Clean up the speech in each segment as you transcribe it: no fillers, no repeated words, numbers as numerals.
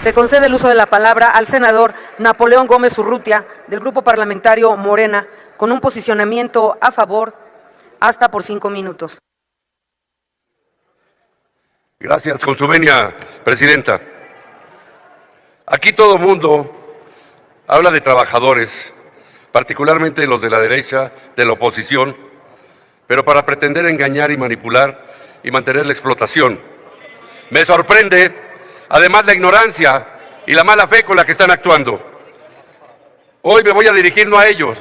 Se concede el uso de la palabra al senador Napoleón Gómez Urrutia, del Grupo Parlamentario Morena, con un posicionamiento a favor, hasta por 5 minutos. Gracias, con su venia, presidenta. Aquí todo mundo habla de trabajadores, particularmente los de la derecha, de la oposición, pero para pretender engañar y manipular y mantener la explotación. Me sorprende, además, la ignorancia y la mala fe con la que están actuando. Hoy me voy a dirigir no a ellos,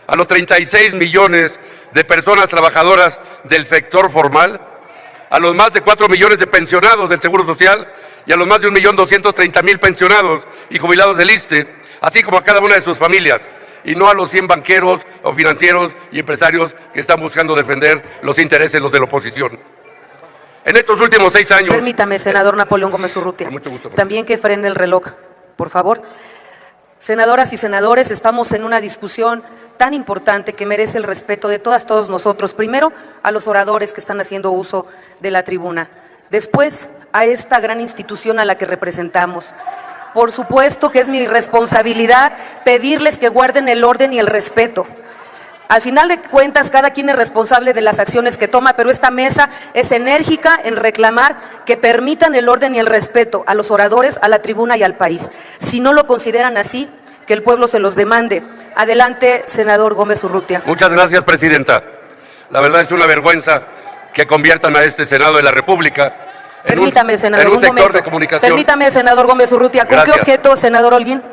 a los 36 millones de personas trabajadoras del sector formal, a los más de 4 millones de pensionados del Seguro Social y a los más de 1.230.000 pensionados y jubilados del ISSSTE, así como a cada una de sus familias, y no a los 100 banqueros o financieros y empresarios que están buscando defender los intereses de los de la oposición. En estos últimos 6 años... Permítame, senador Napoleón Gómez Urrutia. Con mucho gusto, también que frene el reloj, por favor. Senadoras y senadores, estamos en una discusión tan importante que merece el respeto de todos nosotros. Primero, a los oradores que están haciendo uso de la tribuna. Después, a esta gran institución a la que representamos. Por supuesto que es mi responsabilidad pedirles que guarden el orden y el respeto. Al final de cuentas, cada quien es responsable de las acciones que toma, pero esta mesa es enérgica en reclamar que permitan el orden y el respeto a los oradores, a la tribuna y al país. Si no lo consideran así, que el pueblo se los demande. Adelante, senador Gómez Urrutia. Muchas gracias, presidenta. La verdad es una vergüenza que conviertan a este Senado de la República Permítame, senador, en un sector momento. de comunicación. Permítame, senador Gómez Urrutia. ¿Con Gracias. qué objeto, senador Holguín?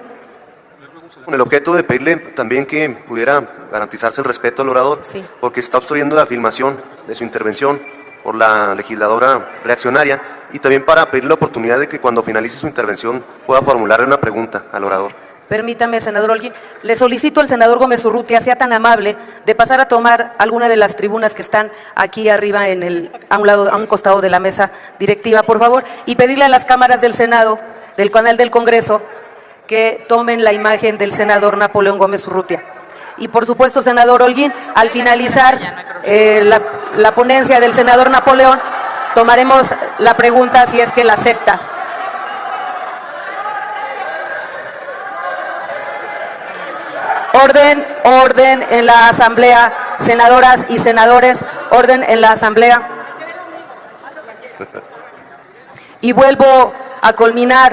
Con el objeto de pedirle también que pudiera garantizarse el respeto al orador, Sí. porque está obstruyendo la filmación de su intervención por la legisladora reaccionaria, y también para pedir la oportunidad de que cuando finalice su intervención pueda formularle una pregunta al orador. Permítame, senador Holguín. Le solicito al senador Gómez Urrutia sea tan amable de pasar a tomar alguna de las tribunas que están aquí arriba a un costado de la mesa directiva, por favor, y pedirle a las cámaras del Senado, del canal del Congreso, que tomen la imagen del senador Napoleón Gómez Urrutia. Y por supuesto, senador Holguín, al finalizar la ponencia del senador Napoleón, tomaremos la pregunta si es que la acepta. Orden en la asamblea, senadoras y senadores, orden en la asamblea. Y vuelvo a culminar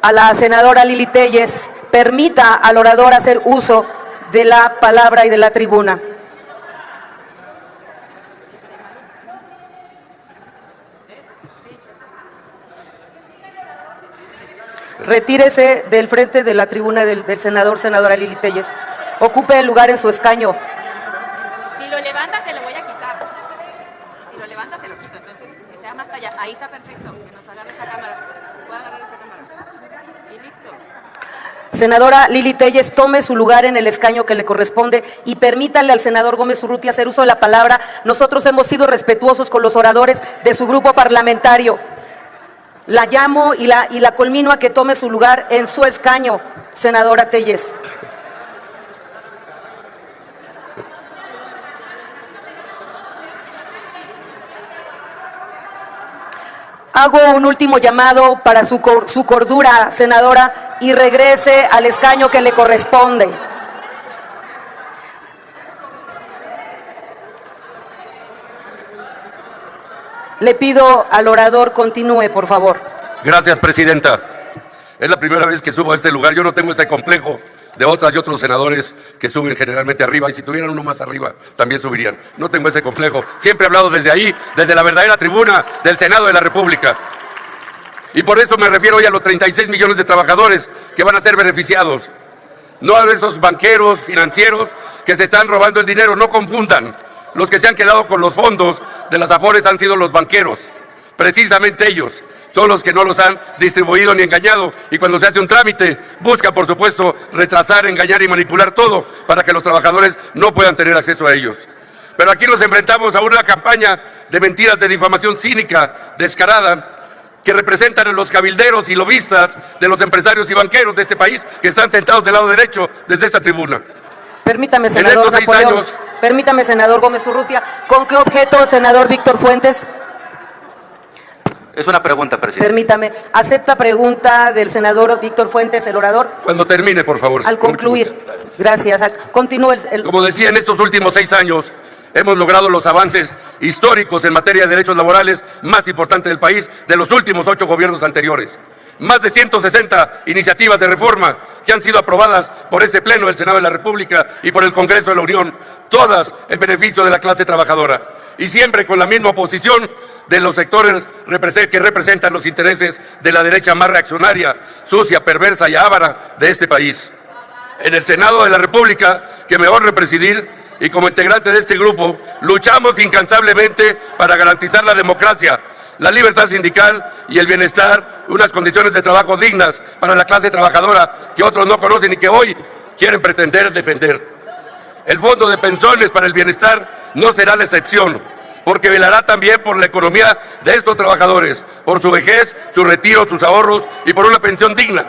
a la senadora Lili Téllez, permita al orador hacer uso de la palabra y de la tribuna. Retírese del frente de la tribuna del senadora Lili Téllez. Ocupe el lugar en su escaño. Si lo levanta, se lo voy a quitar. Si lo levanta, se lo quito. Entonces, que sea más para allá. Ahí está perfecto. Que nos agarre esa cámara. Voy a agarrar esa cámara. Y listo. Senadora Lili Téllez, tome su lugar en el escaño que le corresponde y permítale al senador Gómez Urrutia hacer uso de la palabra. Nosotros hemos sido respetuosos con los oradores de su grupo parlamentario. La llamo y la culmino a que tome su lugar en su escaño, senadora Téllez. Hago un último llamado para su cordura, senadora, y regrese al escaño que le corresponde. Le pido al orador continúe, por favor. Gracias, presidenta. Es la primera vez que subo a este lugar. Yo no tengo ese complejo de otras y otros senadores que suben generalmente arriba, y si tuvieran uno más arriba también subirían. No tengo ese complejo. Siempre he hablado desde ahí, desde la verdadera tribuna del Senado de la República. Y por eso me refiero hoy a los 36 millones de trabajadores que van a ser beneficiados. No a esos banqueros, financieros que se están robando el dinero. No confundan. Los que se han quedado con los fondos de las Afores han sido los banqueros. Precisamente ellos son los que no los han distribuido ni engañado, y cuando se hace un trámite busca, por supuesto, retrasar, engañar y manipular todo para que los trabajadores no puedan tener acceso a ellos. Pero aquí nos enfrentamos a una campaña de mentiras, de difamación cínica, descarada, que representan a los cabilderos y lobistas de los empresarios y banqueros de este país, que están sentados del lado derecho desde esta tribuna. Permítame, senador Napoleón. Permítame, senador Gómez Urrutia. ¿Con qué objeto, senador Víctor Fuentes? Es una pregunta, presidente. Permítame. ¿Acepta pregunta del senador Víctor Fuentes, el orador? Cuando termine, por favor. Al concluir. Gracias. Continúe el... Como decía, en estos últimos 6 años hemos logrado los avances históricos en materia de derechos laborales más importantes del país de los últimos 8 gobiernos anteriores. Más de 160 iniciativas de reforma que han sido aprobadas por este Pleno del Senado de la República y por el Congreso de la Unión, todas en beneficio de la clase trabajadora. Y siempre con la misma oposición de los sectores que representan los intereses de la derecha más reaccionaria, sucia, perversa y avara de este país. En el Senado de la República, que me honra presidir, y como integrante de este grupo, luchamos incansablemente para garantizar la democracia, la libertad sindical y el bienestar, unas condiciones de trabajo dignas para la clase trabajadora que otros no conocen y que hoy quieren pretender defender. El Fondo de Pensiones para el Bienestar no será la excepción, porque velará también por la economía de estos trabajadores, por su vejez, su retiro, sus ahorros y por una pensión digna.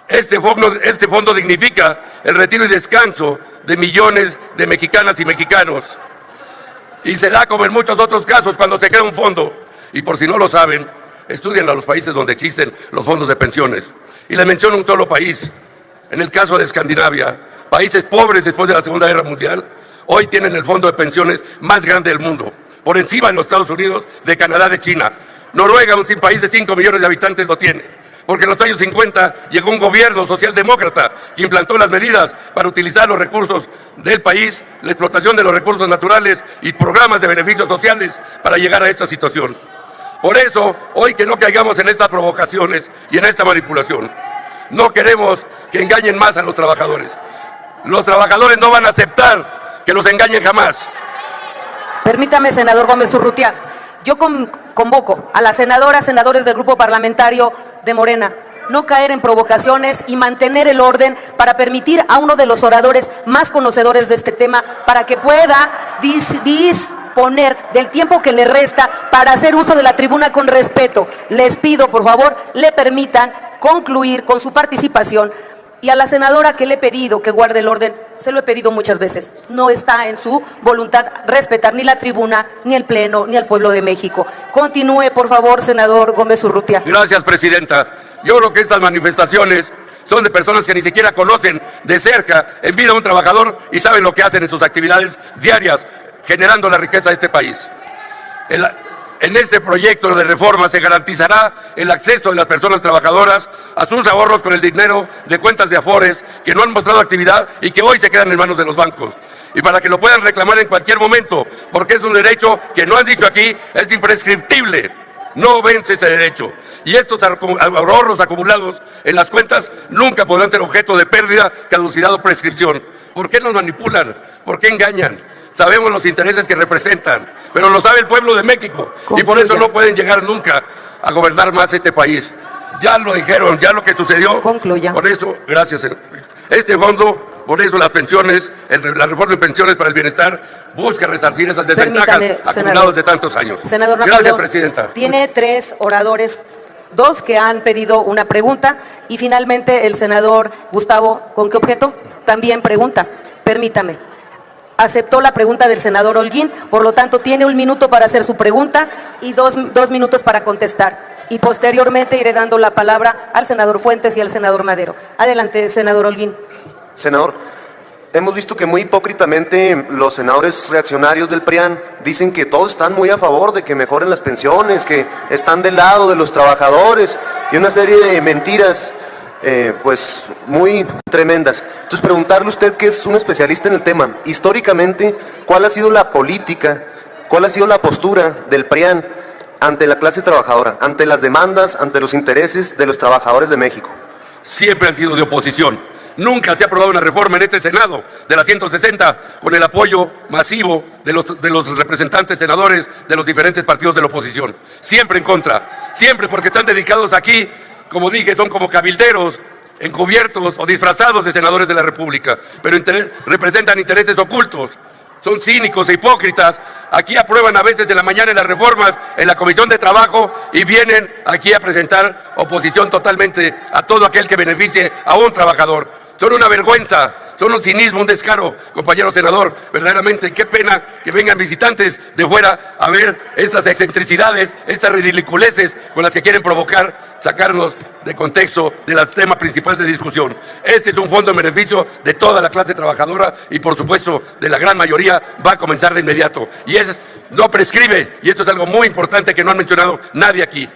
Este fondo dignifica el retiro y descanso de millones de mexicanas y mexicanos. Y se da como en muchos otros casos cuando se crea un fondo. Y por si no lo saben, estudien a los países donde existen los fondos de pensiones. Y les menciono un solo país. En el caso de Escandinavia, países pobres después de la Segunda Guerra Mundial, hoy tienen el fondo de pensiones más grande del mundo, por encima de los Estados Unidos, de Canadá, de China. Noruega, un país de 5 millones de habitantes, lo tiene. Porque en los años 50 llegó un gobierno socialdemócrata que implantó las medidas para utilizar los recursos del país, la explotación de los recursos naturales y programas de beneficios sociales para llegar a esta situación. Por eso, hoy que no caigamos en estas provocaciones y en esta manipulación, no queremos que engañen más a los trabajadores. Los trabajadores no van a aceptar que los engañen jamás. Permítame, senador Gómez Urrutia. Yo convoco a las senadores del grupo parlamentario de Morena no caer en provocaciones y mantener el orden para permitir a uno de los oradores más conocedores de este tema para que pueda disponer del tiempo que le resta para hacer uso de la tribuna con respeto. Les pido, por favor, le permitan concluir con su participación. Y a la senadora que le he pedido que guarde el orden, se lo he pedido muchas veces. No está en su voluntad respetar ni la tribuna, ni el Pleno, ni al pueblo de México. Continúe, por favor, senador Gómez Urrutia. Gracias, presidenta. Yo creo que estas manifestaciones son de personas que ni siquiera conocen de cerca en vida a un trabajador y saben lo que hacen en sus actividades diarias, generando la riqueza de este país. En este proyecto de reforma se garantizará el acceso de las personas trabajadoras a sus ahorros con el dinero de cuentas de Afores que no han mostrado actividad y que hoy se quedan en manos de los bancos. Y para que lo puedan reclamar en cualquier momento, porque es un derecho que no han dicho aquí, es imprescriptible. No vence ese derecho. Y estos ahorros acumulados en las cuentas nunca podrán ser objeto de pérdida, caducidad o prescripción. ¿Por qué nos manipulan? ¿Por qué engañan? Sabemos los intereses que representan, pero lo sabe el pueblo de México. Concluya. Y por eso no pueden llegar nunca a gobernar más este país. Ya lo dijeron, ya lo que sucedió. Concluya. Por eso, gracias. Este fondo, por eso las pensiones, la reforma de pensiones para el bienestar, busca resarcir esas desventajas acumuladas de tantos años. Senador Gracias, Navarro, presidenta. Tiene 3 oradores, 2 que han pedido una pregunta y finalmente el senador Gustavo, ¿con qué objeto? También pregunta. Permítame. Aceptó la pregunta del senador Holguín, por lo tanto tiene 1 minuto para hacer su pregunta y 2 minutos para contestar. Y posteriormente iré dando la palabra al senador Fuentes y al senador Madero. Adelante, senador Holguín. Senador, hemos visto que muy hipócritamente los senadores reaccionarios del PRIAN dicen que todos están muy a favor de que mejoren las pensiones, que están del lado de los trabajadores y una serie de mentiras pues muy tremendas. Entonces preguntarle a usted, que es un especialista en el tema, históricamente, ¿cuál ha sido la política, cuál ha sido la postura del PRIAN ante la clase trabajadora, ante las demandas, ante los intereses de los trabajadores de México? Siempre han sido de oposición. Nunca se ha aprobado una reforma en este Senado de la 160 con el apoyo masivo de los representantes senadores de los diferentes partidos de la oposición. Siempre en contra, siempre porque están dedicados aquí, como dije, son como cabilderos, encubiertos o disfrazados de senadores de la República, pero representan intereses ocultos. Son cínicos e hipócritas Aquí aprueban a veces en la mañana las reformas en la Comisión de Trabajo y vienen aquí a presentar oposición totalmente a todo aquel que beneficie a un trabajador. Son una vergüenza, son un cinismo, un descaro, compañero senador. Verdaderamente, qué pena que vengan visitantes de fuera a ver estas excentricidades, estas ridiculeces con las que quieren provocar, sacarnos de contexto de los temas principales de discusión. Este es un fondo en beneficio de toda la clase trabajadora y, por supuesto, de la gran mayoría, va a comenzar de inmediato. Y no prescribe, y esto es algo muy importante que no han mencionado nadie aquí.